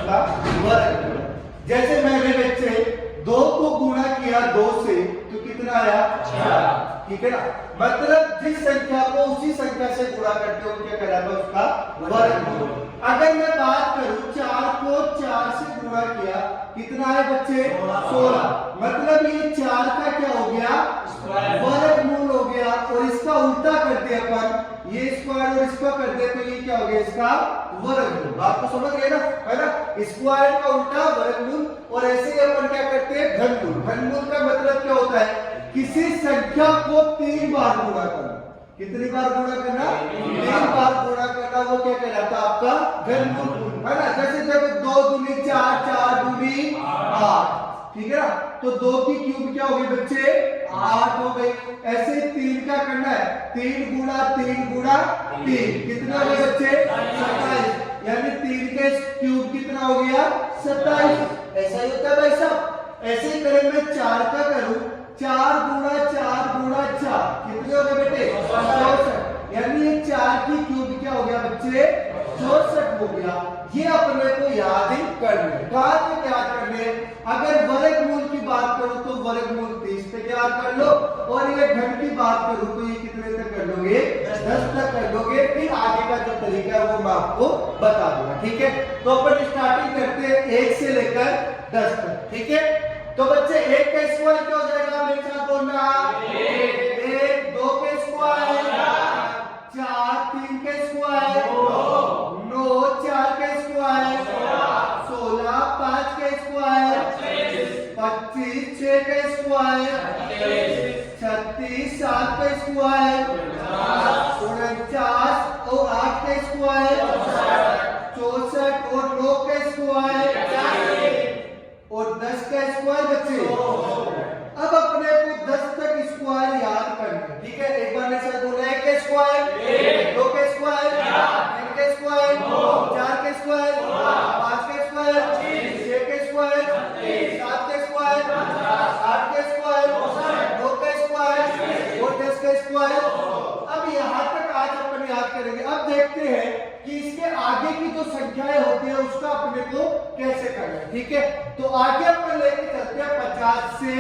उसका वर्गमूल। जैसे मैंने बच्चे 2 को गुणा किया 2 से तो कितना आया 4, ठीक है ना। मतलब जिस संख्या को उसी संख्या से गुणा करते हो क्या कहलाता है उसका वर्गमूल। अगर मैं बात करूं 4 को 4 से गुणा किया कितना है बच्चे 16, मतलब ये 4 का क्या हो गया वर्गमूल हो गया। और इसका उल्टा करते अपन ये स्क्वायर और इसका कर दे तो ये क्या हो गया इसका वर्गमूल। बात को समझ गए ना, है ना। स्क्वायर का उल्टा वर्गमूल। और ऐसे ही अपन क्या करते हैं घनमूल। घनमूल का मतलब क्या होता है किसी संख्या को 3 बार गुणा करना। कितनी बार गुणा करना 3 बार गुणा करना, वो क्या कहलाता है आपका घनमूल, है ना। जैसे जब 2 दूनी 4, 4 दूनी 8, ठीक है ना। तो 2 की क्यूब क्या हो गई बच्चे 8 हो गई। ऐसे ही 3 का करना है 3 गुणा 3 गुणा 3 कितने हो गए बच्चे 27, यानी 3 के क्यूब कितना हो गया 27। ऐसा ही होता है भाई साहब। ऐसे ही करें मैं 4 का करूं 4 गुणा 4 गुणा 4 कितने हो गए बेटे 64, यानी ये 4 की क्यूब क्या हो गया बच्चे 64 हो गया। ये अपने को याद ही करना है। कहां तक याद करने, अगर वर्गमूल की बात करूं तो वर्गमूल 30 तक याद कर लो, और ये घन की बात करूं तो ये कितने तक कर लोगे 10 तक कर लोगे। फिर आगे का जो तरीका है वो मैं आपको बता दूंगा, ठीक है। तो अपन स्टार्टिंग करते हैं 1 से लेकर 10 तक, ठीक है। तो बच्चे 1 का स्क्वायर क्या हो जाएगा मेरे साथ बोलना 1, 2 के स्क्वायर 4, 3 के स्क्वायर 9, 4 के स्क्वायर 16, 5 के स्क्वायर 25, 6 के स्क्वायर 36, 7 के स्क्वायर 49 और 8 के स्क्वायर 64 और 9 के स्क्वायर और 10 का स्क्वायर बच्चे। अब अपने को 10 तक स्क्वायर याद करना है, ठीक है। एक बार मेरे साथ बोलो 1 के स्क्वायर 2 के स्क्वायर 3 के स्क्वायर 4 के स्क्वायर 5 के स्क्वायर 6 के स्क्वायर 7 के स्क्वायर 8 के स्क्वायर 9 के स्क्वायर और 10 के स्क्वायर। अब यहाँ तक आज अपन याद करेंगे। अब देखते हैं कि इसके आगे की जो संख्याएं होती है उसका अपने को कैसे करना है, ठीक है। तो आगे अपन लेके चलते हैं 50 से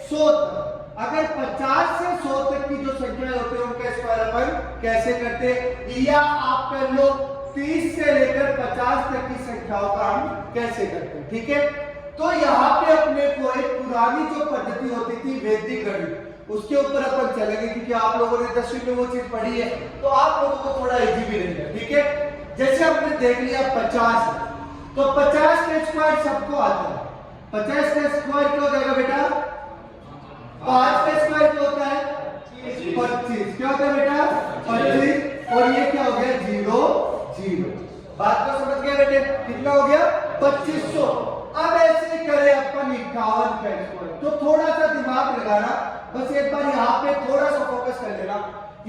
100 तक। अगर 50 से 100 तक की जो संख्याएं होती है उनका स्क्वायर अपन कैसे करते हैं, या आप कर लो 30 से लेकर 50 तक की संख्याओं का हम कैसे करते हैं, ठीक है। तो यहाँ पे अपने को एक पुरानी जो पद्धति होती थी वैदिक गणित, उसके ऊपर अपन चलेंगे, क्योंकि आप लोगों ने 10वीं में वो चीज पढ़ी है तो आप लोगों को थोड़ा इजी भी रहेगा, ठीक है। जैसे हमने देख लिया 50, तो 50 का स्क्वायर सबको आता है। 50 का स्क्वायर क्या हो जाएगा बेटा 5 का स्क्वायर क्या होता है 25, क्या होता है बेटा 25, और ये क्या हो गया 0 0। बात को समझ गए बेटे, कितना हो गया 2500। अब ऐसे ही करें अपन 51 का स्क्वायर, तो थोड़ा सा दिमाग लगाना, बस एक बार यहाँ पे थोड़ा सा फोकस कर लेना।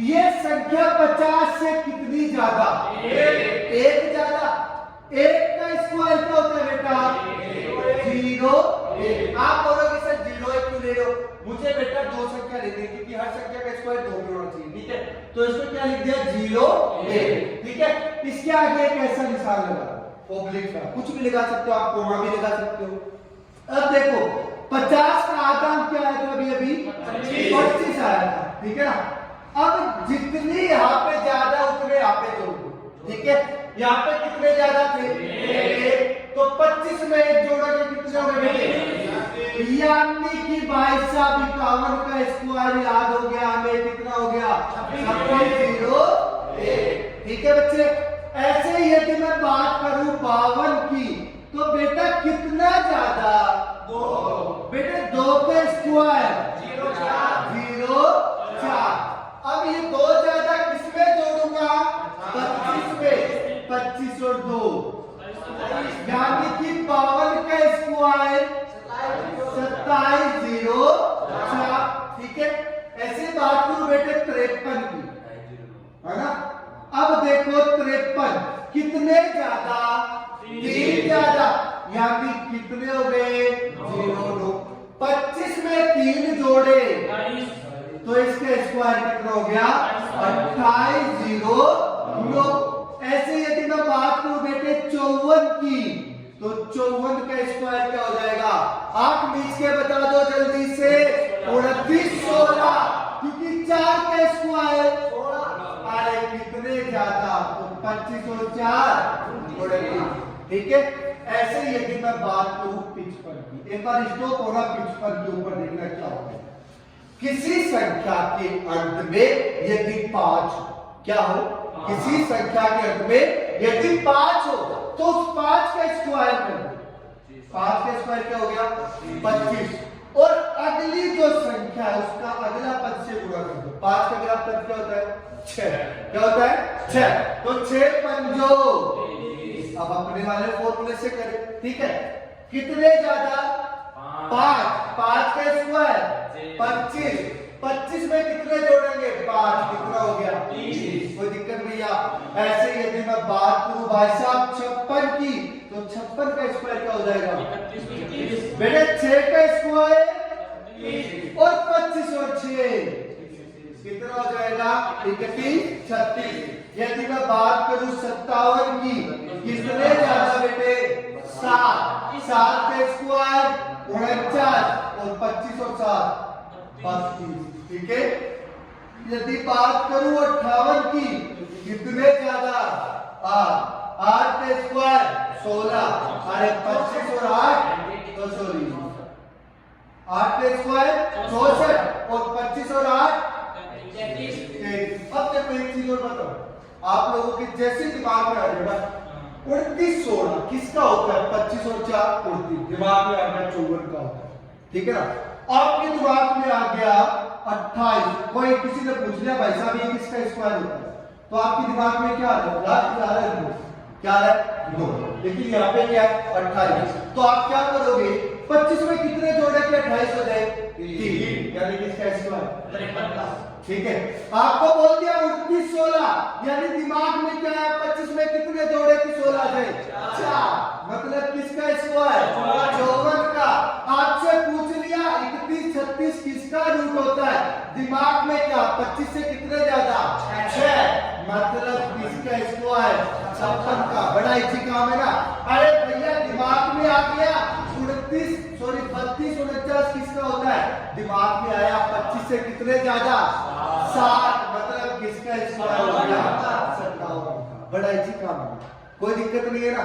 ये संख्या 50 से कितनी ज्यादा 1 ज्यादा। 1 का स्क्वायर क्या होता है बेटा 0 1। आप बोलोगे सर 0 1 क्यों ले रहे हो, मुझे बेटा 2 संख्या लेनी है क्योंकि हर संख्या का स्क्वायर 2 में होना चाहिए, ठीक है। तो इसको क्या लिख दिया 0 1, ठीक है। इसके आगे एक ऐसा निशान लगा ऑब्लिक का, कुछ भी लगा सकते हो आप, कोमा भी लगा सकते हो। अब देखो 50 का आधा क्या आया था अभी 25 आया था, ठीक है ना। अब जितनी यहाँ पे ज्यादा उतने यहाँ पे जोड़ दो, ठीक है। यहाँ पे कितने ज्यादा थे 1, तो 25 में 1 जोड़ोगे कितने हो गए, यानी कि भाई साहब 51 का स्क्वायर याद हो गया हमें, कितना हो गया 0 1, ठीक है बच्चे। ऐसे ही यदि मैं बात करूं 52 की, तो बेटा कितना ज्यादा 2, बेटे 2 का स्क्वायर 0 4। अब ये 2 ज्यादा किसमें जोड़ूंगा 25 में, 25 और 2 यानी कि 52 का स्क्वायर 27 0 4, ठीक है। ऐसे बात करूं बेटे 53 की, है ना। अब देखो 53 कितने ज्यादा 3 ज्यादा, यानी कितने हो गए 0 2। 25 में 3 जोड़े तो इसका स्क्वायर कितना हो गया 28 0 9। ऐसे यदि मैं बात करूं बेटे 54 की, तो 54 का स्क्वायर क्या हो जाएगा? आंख मीच के बता दो जल्दी से। 29 16, क्योंकि 4 का स्क्वायर 16। अरे कितने ज्यादा, तो 25 और 4 29। ठीक है। ऐसे ही यदि मैं बात करूं पिच पर की, एक बार स्टॉप होना पिच पर के ऊपर देखना क्या होता है। किसी संख्या के अंत में यदि 5 क्या हो, किसी संख्या के अंत में यदि 5 हो तो उस 5 का स्क्वायर कर दो। 5 का स्क्वायर क्या हो गया? 25। और अगली जो संख्या है उसका अगला पद से गुणा कर दो। 5 का अगला पद क्या होता है? 6। क्या होता है? 6। तो 6 पंजो, अब अपने वाले फॉर्मूले से करें। ठीक है। कितने ज्यादा? 5। 5 का स्क्वायर 25। 25 में कितने जोड़ेंगे? 5। कितना हो गया? 30। कोई दिक्कत भैया? ऐसे यदि मैं बात करूं भाई साहब 56 की, तो 56 का स्क्वायर क्या हो जाएगा? बेटे 6 का स्क्वायर और 25 और 6 कितना हो जाएगा? 31 36। यदि मैं बात करूं 57 की, कितने ज्यादा बेटे? 7। 7 का स्क्वायर 49 और 25 और 7 35। ठीक है। यदि बात करूं 58 की, कितने ज्यादा? 8। 8 का स्क्वायर 16। अरे 25 और 8 तो सॉरी 8 का स्क्वायर 64 और 25 और 8 33। अब देखो एक चीज और बताओ, आप लोगों के जैसे दिमाग में आ जाएगा 29 16 किसका होता है? 25 और 4 29। दिमाग में आ गया 54 का होता है। ठीक है ना। आपके दिमाग में आ गया 28। कोई किसी ने पूछ लिया भाई साहब ये किसका स्क्वायर होता है, तो आपके दिमाग में क्या आ रहा है? क्या है? 2। लेकिन यहाँ पे क्या है? 28। तो आप क्या करोगे? 25 में कितने जोड़े के 28 हो जाए? 3। यानी किसका स्क्वायर? ठीक है। आपको बोल दिया 29 16, यानी दिमाग में क्या है? 25 में कितने जोड़े की 16 आ जाए? 4। मतलब किसका स्क्वायर? 54 का। आपसे पूछ लिया 31 36 किसका रूट होता है? दिमाग में क्या 25 से कितने ज्यादा? 6। मतलब किसका स्क्वायर? 56 का। बड़ा इजी काम है ना। अरे भैया दिमाग में आ गया 32 49 किसका होता है? दिमाग में आया 25 से कितने ज्यादा? 7। मतलब किसका स्क्वायर हो गया? 57। बड़ा इजी काम है, कोई दिक्कत नहीं है ना।